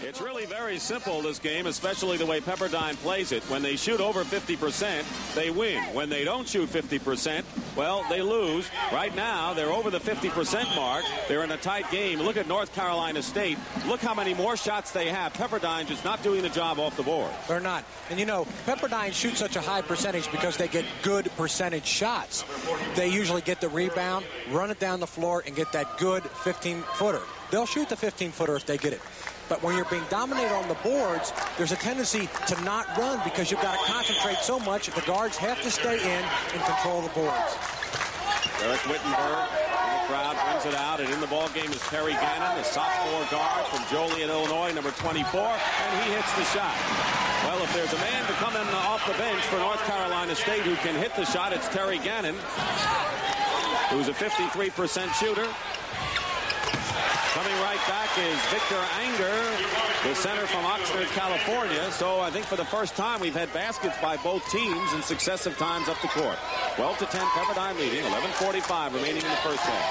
It's really very simple, this game, especially the way Pepperdine plays it. When they shoot over 50%, they win. When they don't shoot 50%, well, they lose. Right now, they're over the 50% mark. They're in a tight game. Look at North Carolina State. Look how many more shots they have. Pepperdine just not doing the job off the board. They're not. And, you know, Pepperdine shoots such a high percentage because they get good percentage shots. They usually get the rebound, run it down the floor, and get that good 15-footer. They'll shoot the 15-footer if they get it. But when you're being dominated on the boards, there's a tendency to not run because you've got to concentrate so much. The guards have to stay in and control the boards. Dereck Whittenburg in the crowd brings it out, and in the ball game is Terry Gannon, the sophomore guard from Joliet, Illinois, number 24, and he hits the shot. Well, if there's a man to come in off the bench for North Carolina State who can hit the shot, it's Terry Gannon, who's a 53% shooter. Coming right back is Victor Anger, the center from Oxnard, California. So I think for the first time we've had baskets by both teams in successive times up the court. 12-10, Pepperdine leading, 11:45 remaining in the first half.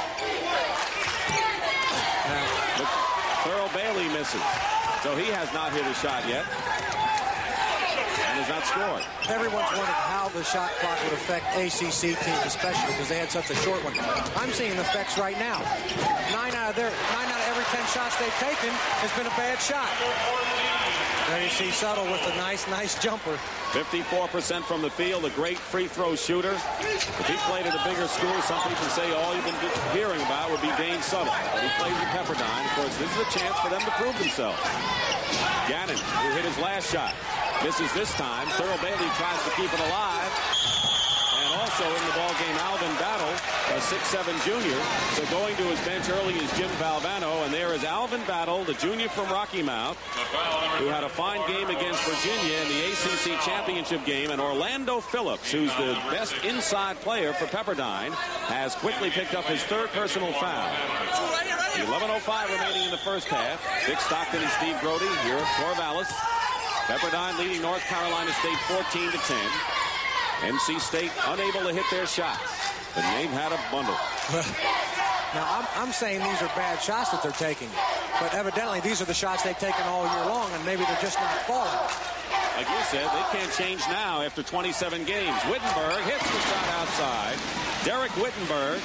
Thurl Bailey misses, so he has not hit a shot yet. And has not scored. Everyone's wondering how the shot clock would affect ACC teams, especially because they had such a short one. I'm seeing the effects right now. 9 out of every 10 shots they've taken has been a bad shot. There you see Suttle with a nice jumper. 54% from the field, a great free throw shooter. If he played at a bigger school, some people say all you've been hearing about would be Dane Suttle. But he plays at Pepperdine. Of course, this is a chance for them to prove themselves. Gannon, who hit his last shot, misses this time. Thurl Bailey tries to keep it alive. And also in the ballgame, Alvin Battle, a 6'7 junior. So going to his bench early is Jim Valano. And there is Alvin Battle, the junior from Rocky Mount, who had a fine game against Virginia in the ACC championship game. And Orlando Phillips, who's the best inside player for Pepperdine, has quickly picked up his third personal foul. 11:05 remaining in the first half. Dick Stockton and Steve Grody here at Corvallis. Pepperdine leading North Carolina State 14-10. NC State unable to hit their shots, but they've had a bundle. Now, I'm saying these are bad shots that they're taking, but evidently these are the shots they've taken all year long, and maybe they're just not falling. Like you said, they can't change now after 27 games. Whittenburg hits the shot outside. Dereck Whittenburg,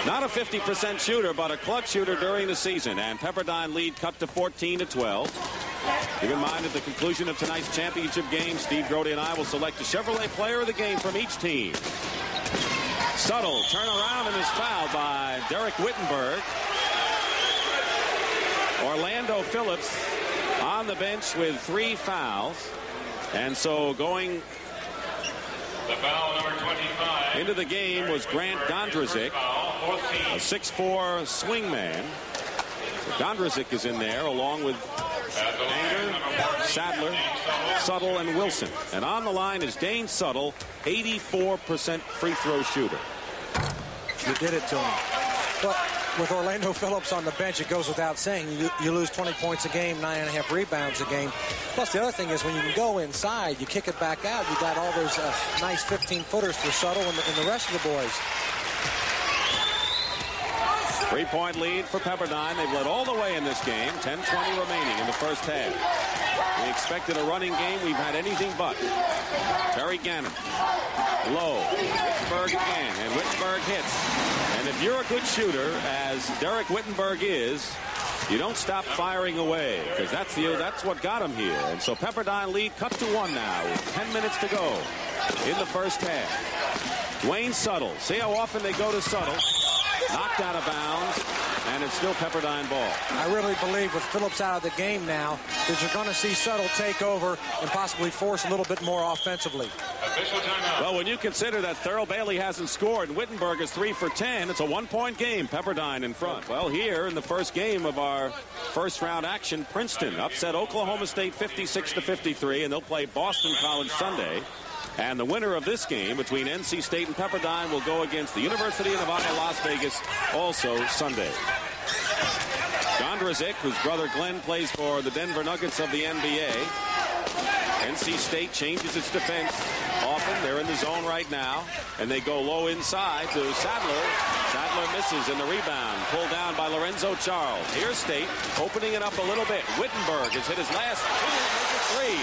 not a 50% shooter, but a clutch shooter during the season, and Pepperdine lead cut to 14-12. Keep in mind, at the conclusion of tonight's championship game, Steve Grody and I will select a Chevrolet player of the game from each team. Suttle turn around and is fouled by Dereck Whittenburg. Orlando Phillips on the bench with 3 fouls. And so going the foul number 25 into the game was Grant Gondrezick, a 6'4 swingman. So Gondrezick is in there along with Anger, Sadler, Suttle, and Wilson. And on the line is Dane Suttle, 84% free throw shooter. You did it to him. But with Orlando Phillips on the bench, it goes without saying. You lose 20 points a game, 9.5 rebounds a game. Plus, the other thing is when you can go inside, you kick it back out. You got all those nice 15-footers for Suttle and the rest of the boys. 3-point lead for Pepperdine. They've led all the way in this game. 10:20 remaining in the first half. We expected a running game. We've had anything but. Terry Gannon. Lowe. Whittenburg again. And Whittenburg hits. And if you're a good shooter, as Dereck Whittenburg is, you don't stop firing away, because that's what got him here. And so Pepperdine lead cut to 1 now with 10 minutes to go in the first half. Dwayne Suttle. See how often they go to Suttle. Knocked out of bounds, and it's still Pepperdine ball. I really believe with Phillips out of the game now that you're going to see Suttle take over and possibly force a little bit more offensively. Well, when you consider that Thurl Bailey hasn't scored and Whittenburg is 3 for 10, it's a 1-point game. Pepperdine in front. Well, here in the first game of our first round action, Princeton upset Oklahoma State 56-53, and they'll play Boston College Sunday. And the winner of this game between NC State and Pepperdine will go against the University of Nevada, Las Vegas, also Sunday. Gondrezick, whose brother Glenn plays for the Denver Nuggets of the NBA. NC State changes its defense often. They're in the zone right now, and they go low inside to Sadler. Sadler misses in the rebound. Pulled down by Lorenzo Charles. Here's State opening it up a little bit. Whittenburg has hit his last three.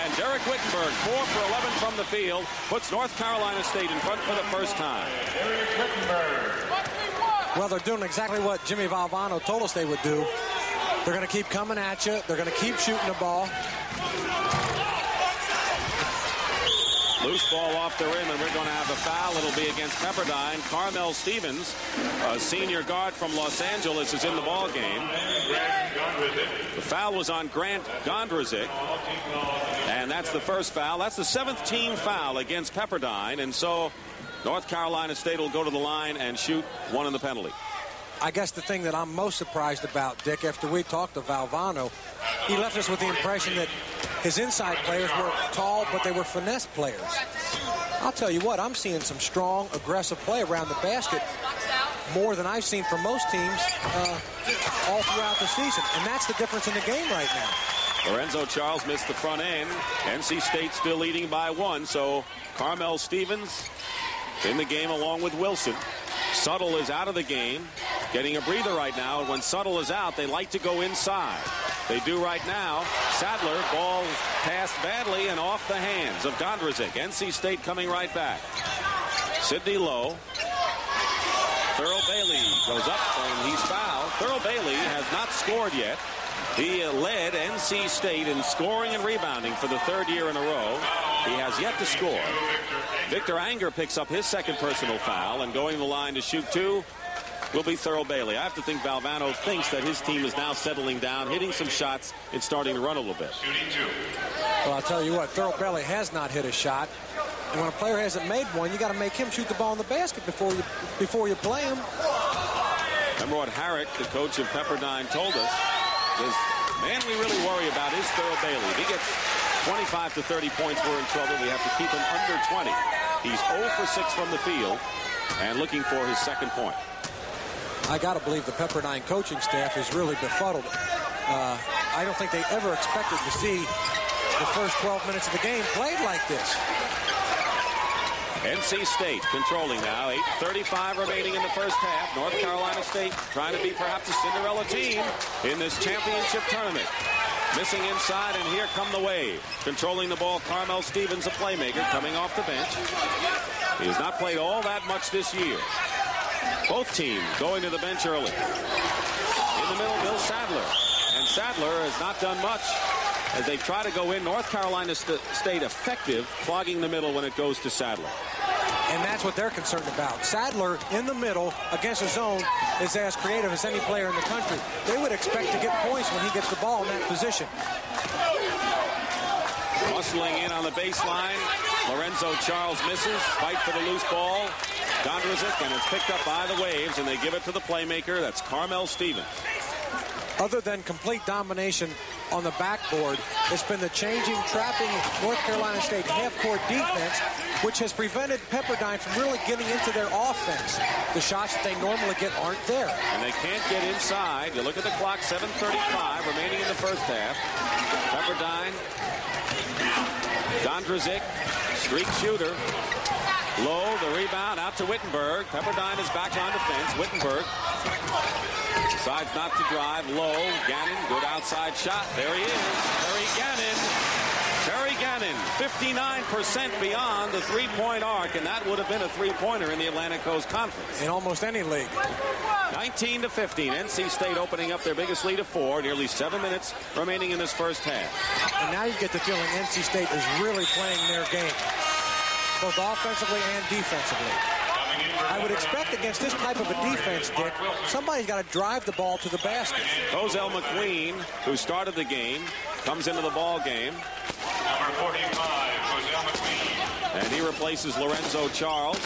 And Dereck Whittenburg, 4 for 11 from the field, puts North Carolina State in front for the first time. Well, they're doing exactly what Jimmy Valano told us they would do. They're going to keep coming at you. They're going to keep shooting the ball. Loose ball off the rim, and we're going to have a foul. It'll be against Pepperdine. Carmel Stevens, a senior guard from Los Angeles, is in the ball game. The foul was on Grant Gondrezick, and that's the first foul. That's the 7th team foul against Pepperdine, and so North Carolina State will go to the line and shoot one in the penalty. I guess the thing that I'm most surprised about, Dick, after we talked to Valano, he left us with the impression that his inside players were tall, but they were finesse players. I'll tell you what, I'm seeing some strong, aggressive play around the basket, more than I've seen from most teams all throughout the season. And that's the difference in the game right now. Lorenzo Charles missed the front end. NC State still leading by 1, so Carmel Stevens in the game along with Wilson. Suttle is out of the game, getting a breather right now. And when Suttle is out, they like to go inside. They do right now. Sadler, ball passed badly and off the hands of Gondrezick. NC State coming right back. Sidney Lowe. Thurl Bailey goes up and he's fouled. Thurl Bailey has not scored yet. He led NC State in scoring and rebounding for the 3rd year in a row. He has yet to score. Victor Anger picks up his 2nd personal foul, and going to the line to shoot 2 will be Thurl Bailey. I have to think Valano thinks that his team is now settling down, hitting some shots, and starting to run a little bit. Well, I'll tell you what, Thurl Bailey has not hit a shot. And when a player hasn't made one, you got to make him shoot the ball in the basket before you play him. Remember what Herrick, the coach of Pepperdine, told us? The man we really worry about is Thurl Bailey. If he gets 25 to 30 points, we're in trouble. We have to keep him under 20. He's 0 for 6 from the field and looking for his 2nd point. I got to believe the Pepperdine coaching staff is really befuddled. I don't think they ever expected to see the first 12 minutes of the game played like this. NC State controlling now. 8:35 remaining in the first half. North Carolina State trying to be perhaps a Cinderella team in this championship tournament. Missing inside, and here come the Wave. Controlling the ball, Carmel Stevens, a playmaker, coming off the bench. He has not played all that much this year. Both teams going to the bench early. In the middle, Bill Sadler. And Sadler has not done much as they try to go in. North Carolina State effective, clogging the middle when it goes to Sadler. And that's what they're concerned about. Sadler in the middle against a zone is as creative as any player in the country. They would expect to get points when he gets the ball in that position. Hustling in on the baseline. Lorenzo Charles misses. Fight for the loose ball. Gondrezick, and it's picked up by the Waves, and they give it to the playmaker. That's Carmel Stevens. Other than complete domination on the backboard, it's been the changing, trapping North Carolina State half-court defense, which has prevented Pepperdine from really getting into their offense. The shots that they normally get aren't there. And they can't get inside. You look at the clock, 7:35 remaining in the first half. Pepperdine, Gondrezick, streak shooter. Lowe, the rebound, out to Whittenburg. Pepperdine is back on defense. Whittenburg decides not to drive. Lowe, Gannon, good outside shot. There he is, Terry Gannon, 59% beyond the three-point arc, and that would have been a three-pointer in the Atlantic Coast Conference. In almost any league. 19-15. NC State opening up their biggest lead of 4. Nearly 7 minutes remaining in this first half. And now you get the feeling NC State is really playing their game, both offensively and defensively. I would expect against this type of a defense, Dick, somebody's got to drive the ball to the basket. Cozell McQueen, who started the game, comes into the ball game. Number 45, Cozell McQueen. And he replaces Lorenzo Charles.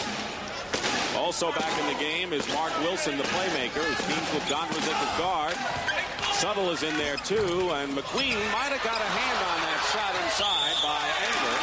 Also back in the game is Mark Wilson, the playmaker, who teams with Gondrezick at guard. Suttle is in there too, and McQueen might have got a hand on that shot inside by Anger.